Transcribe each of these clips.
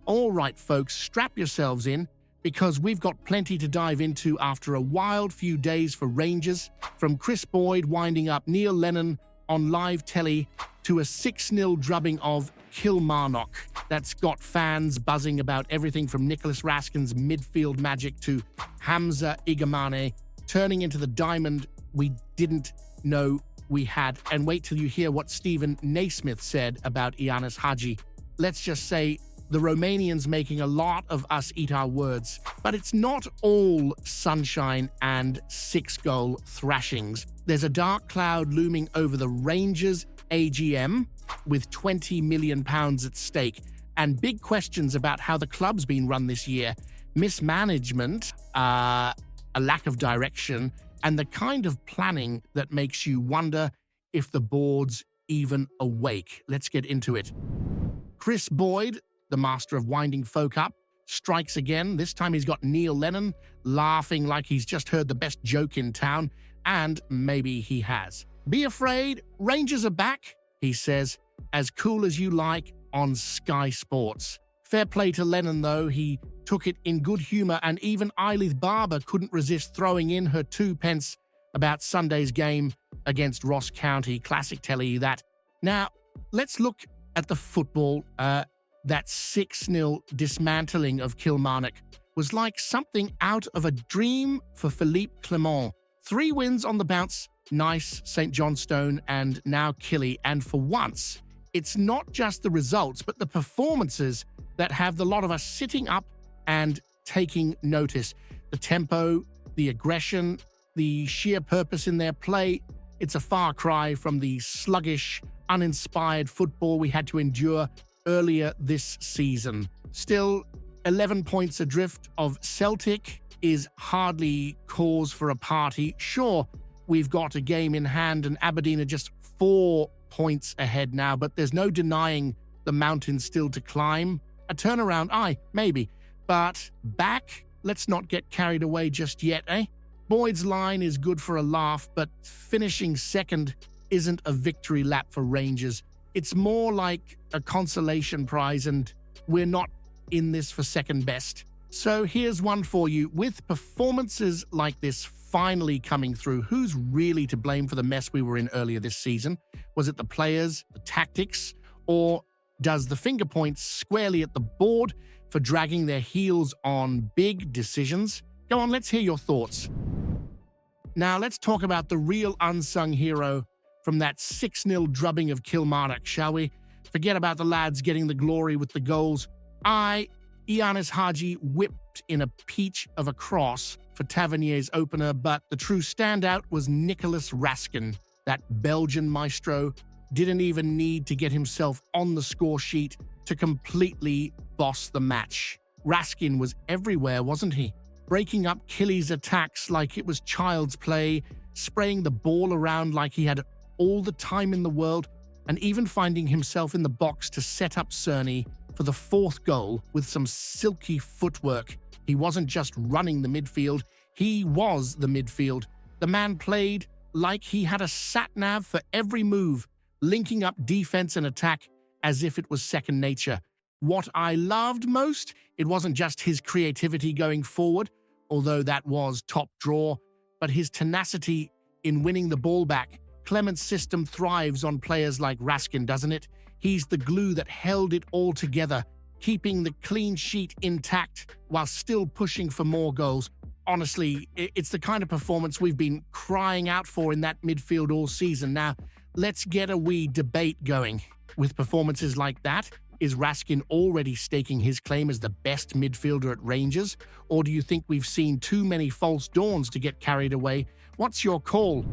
All right, folks, strap yourselves in because we've got plenty to dive into after a wild few days for Rangers, from Kris Boyd winding up Neil Lennon on live telly to a 6-0 drubbing of Kilmarnock that's got fans buzzing about everything from Nicholas Raskin's midfield magic to Hamza Igamane turning into the diamond we didn't know we had. And wait till you hear what Stephen Naismith said about Ianis Hagi. Let's just say the Romanians making a lot of us eat our words. But it's not all sunshine and 6-goal thrashings. There's a dark cloud looming over the Rangers AGM with £20 million at stake, and big questions about how the club's been run this year. Mismanagement, a lack of direction, and the kind of planning that makes you wonder if the board's even awake. Let's get into it. Kris Boyd, the master of winding folk up, strikes again. This time he's got Neil Lennon laughing like he's just heard the best joke in town, and maybe he has. Be afraid, Rangers are back, he says, as cool as you like on Sky Sports. Fair play to Lennon, though. He took it in good humor, and even Eilidh Barber couldn't resist throwing in her 2 pence about Sunday's game against Ross County. Classic telly, that. Now, let's look at the football. That 6-0 dismantling of Kilmarnock was like something out of a dream for Philippe Clement. 3 wins on the bounce, Nice, St Johnstone, and now Killy. And for once, it's not just the results, but the performances that have the lot of us sitting up and taking notice. The tempo, the aggression, the sheer purpose in their play. It's a far cry from the sluggish, uninspired football we had to endure earlier this season. Still, 11 points adrift of Celtic is hardly cause for a party. Sure, we've got a game in hand and Aberdeen are just 4 points ahead now, but there's no denying the mountain's still to climb. A turnaround, aye, maybe. But back, let's not get carried away just yet, eh? Boyd's line is good for a laugh, but finishing second isn't a victory lap for Rangers. It's more like a consolation prize, and we're not in this for second best. So here's one for you. With performances like this finally coming through, who's really to blame for the mess we were in earlier this season? Was it the players, the tactics, or does the finger point squarely at the board for dragging their heels on big decisions? Go on, let's hear your thoughts. Now let's talk about the real unsung hero from that 6-0 drubbing of Kilmarnock, shall we? Forget about the lads getting the glory with the goals. Ianis Hagi whipped in a peach of a cross for Tavernier's opener, but the true standout was Nicholas Raskin. That Belgian maestro didn't even need to get himself on the score sheet to completely boss the match. Raskin was everywhere, wasn't he? Breaking up Killy's attacks like it was child's play, spraying the ball around like he had all the time in the world, and even finding himself in the box to set up Cerny for the 4th goal with some silky footwork. He wasn't just running the midfield, he was the midfield. The man played like he had a sat-nav for every move, linking up defense and attack as if it was second nature. What I loved most, it wasn't just his creativity going forward, although that was top draw, but his tenacity in winning the ball back. Clement's system thrives on players like Raskin, doesn't it? He's the glue that held it all together, keeping the clean sheet intact while still pushing for more goals. Honestly, it's the kind of performance we've been crying out for in that midfield all season. Now, let's get a wee debate going. With performances like that, is Raskin already staking his claim as the best midfielder at Rangers? Or do you think we've seen too many false dawns to get carried away? What's your call?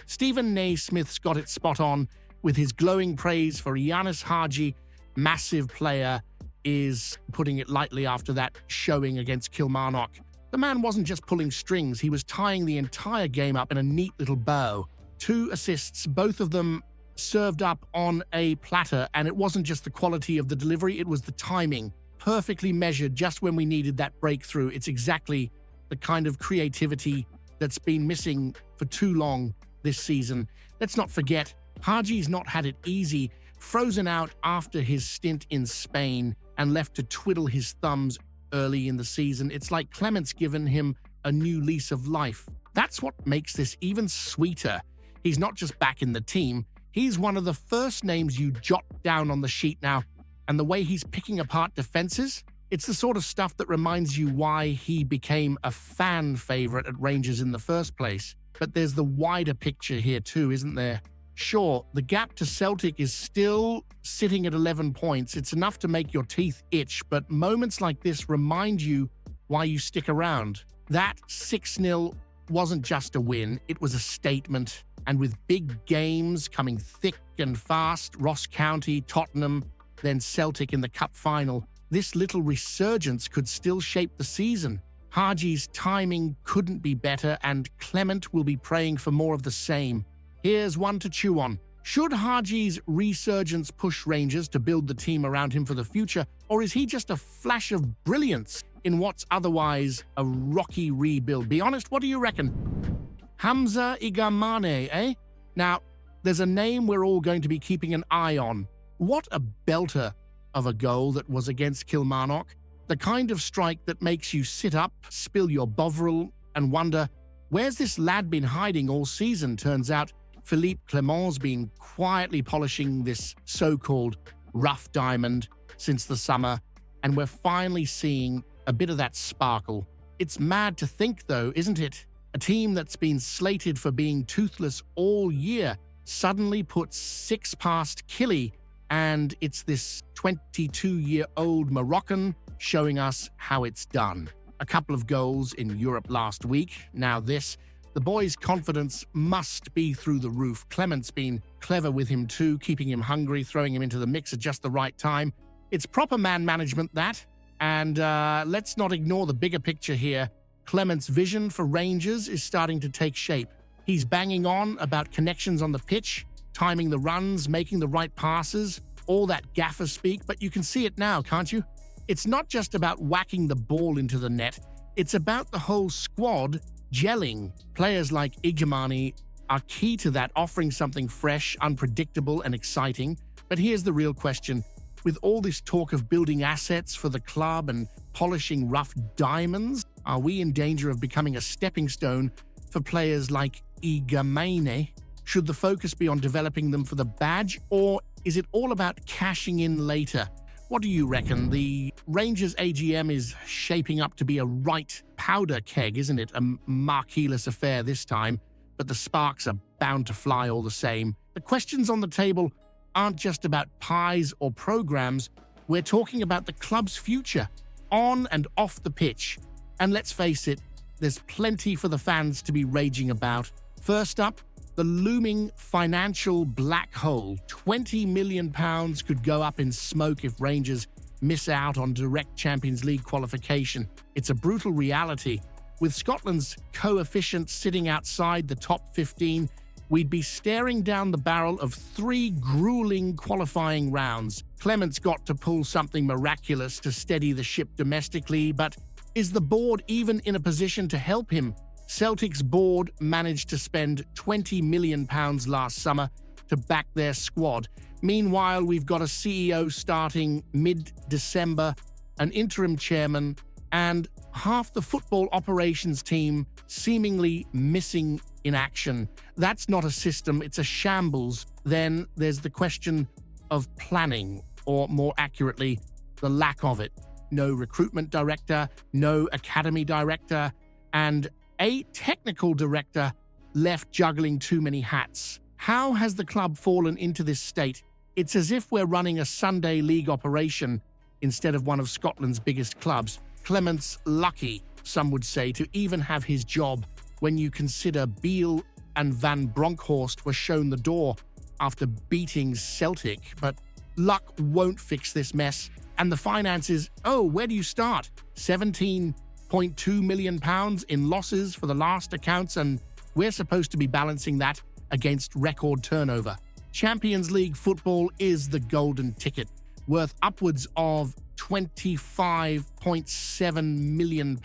Stephen Naismith's got it spot on with his glowing praise for Ianis Hagi. Massive player, is putting it lightly after that showing against Kilmarnock. The man wasn't just pulling strings, he was tying the entire game up in a neat little bow. 2 assists, both of them served up on a platter, and it wasn't just the quality of the delivery, it was the timing. Perfectly measured just when we needed that breakthrough. It's exactly the kind of creativity that's been missing for too long this season. Let's not forget, Hagi's not had it easy. Frozen out after his stint in Spain, and left to twiddle his thumbs early in the season. It's like Clement's given him a new lease of life. That's what makes this even sweeter. He's not just back in the team, he's one of the first names you jot down on the sheet now. And the way he's picking apart defenses, it's the sort of stuff that reminds you why he became a fan favorite at Rangers in the first place. But there's the wider picture here too, isn't there? Sure, the gap to Celtic is still sitting at 11 points. It's enough to make your teeth itch, but moments like this remind you why you stick around. That 6-0 wasn't just a win, it was a statement. And with big games coming thick and fast, Ross County, Tottenham, then Celtic in the cup final, this little resurgence could still shape the season. Hagi's timing couldn't be better, and Clement will be praying for more of the same. Here's one to chew on. Should Hagi's resurgence push Rangers to build the team around him for the future, or is he just a flash of brilliance in what's otherwise a rocky rebuild? Be honest, what do you reckon? Hamza Igamane, eh? Now, there's a name we're all going to be keeping an eye on. What a belter of a goal that was against Kilmarnock. The kind of strike that makes you sit up, spill your Bovril, and wonder, where's this lad been hiding all season? Turns out Philippe Clement's been quietly polishing this so-called rough diamond since the summer, and we're finally seeing a bit of that sparkle. It's mad to think, though, isn't it? A team that's been slated for being toothless all year suddenly puts 6 past Killy, and it's this 22-year-old Moroccan showing us how it's done. A couple of goals in Europe last week, now this. The boy's confidence must be through the roof. Clement's been clever with him too, keeping him hungry, throwing him into the mix at just the right time. It's proper man management, that. And let's not ignore the bigger picture here. Clement's vision for Rangers is starting to take shape. He's banging on about connections on the pitch, timing the runs, making the right passes, all that gaffer speak, but you can see it now, can't you? It's not just about whacking the ball into the net, it's about the whole squad gelling. Players like Igamane are key to that, offering something fresh, unpredictable, and exciting. But here's the real question. With all this talk of building assets for the club and polishing rough diamonds, are we in danger of becoming a stepping stone for players like Igamane? Should the focus be on developing them for the badge, or is it all about cashing in later? What do you reckon? The Rangers AGM is shaping up to be a right powder keg, isn't it? A marquee-less affair this time, but the sparks are bound to fly all the same. The questions on the table aren't just about pies or programs. We're talking about the club's future, on and off the pitch. And let's face it, there's plenty for the fans to be raging about. First up, the looming financial black hole. £20 million could go up in smoke if Rangers miss out on direct Champions League qualification. It's a brutal reality. With Scotland's coefficient sitting outside the top 15, we'd be staring down the barrel of 3 grueling qualifying rounds. Clement's got to pull something miraculous to steady the ship domestically, but is the board even in a position to help him? Celtic's board managed to spend £20 million last summer to back their squad. Meanwhile, we've got a CEO starting mid-December, an interim chairman, and half the football operations team seemingly missing in action. That's not a system, it's a shambles. Then there's the question of planning, or more accurately, the lack of it. No recruitment director, no academy director, and a technical director left juggling too many hats. How has the club fallen into this state? It's as if we're running a Sunday league operation instead of one of Scotland's biggest clubs. Clement's lucky, some would say, to even have his job when you consider Beale and Van Bronckhorst were shown the door after beating Celtic. But luck won't fix this mess. And the finances, oh, where do you start? £17.2 million in losses for the last accounts, and we're supposed to be balancing that against record turnover. Champions League football is the golden ticket, worth upwards of £25.7 million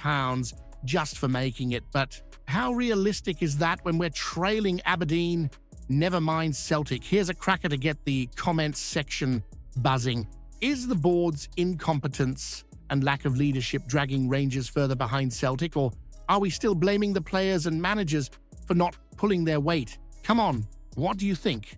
just for making it. But how realistic is that when we're trailing Aberdeen? Never mind Celtic. Here's a cracker to get the comments section buzzing. Is the board's incompetence and lack of leadership dragging Rangers further behind Celtic, or are we still blaming the players and managers for not pulling their weight? Come on, what do you think?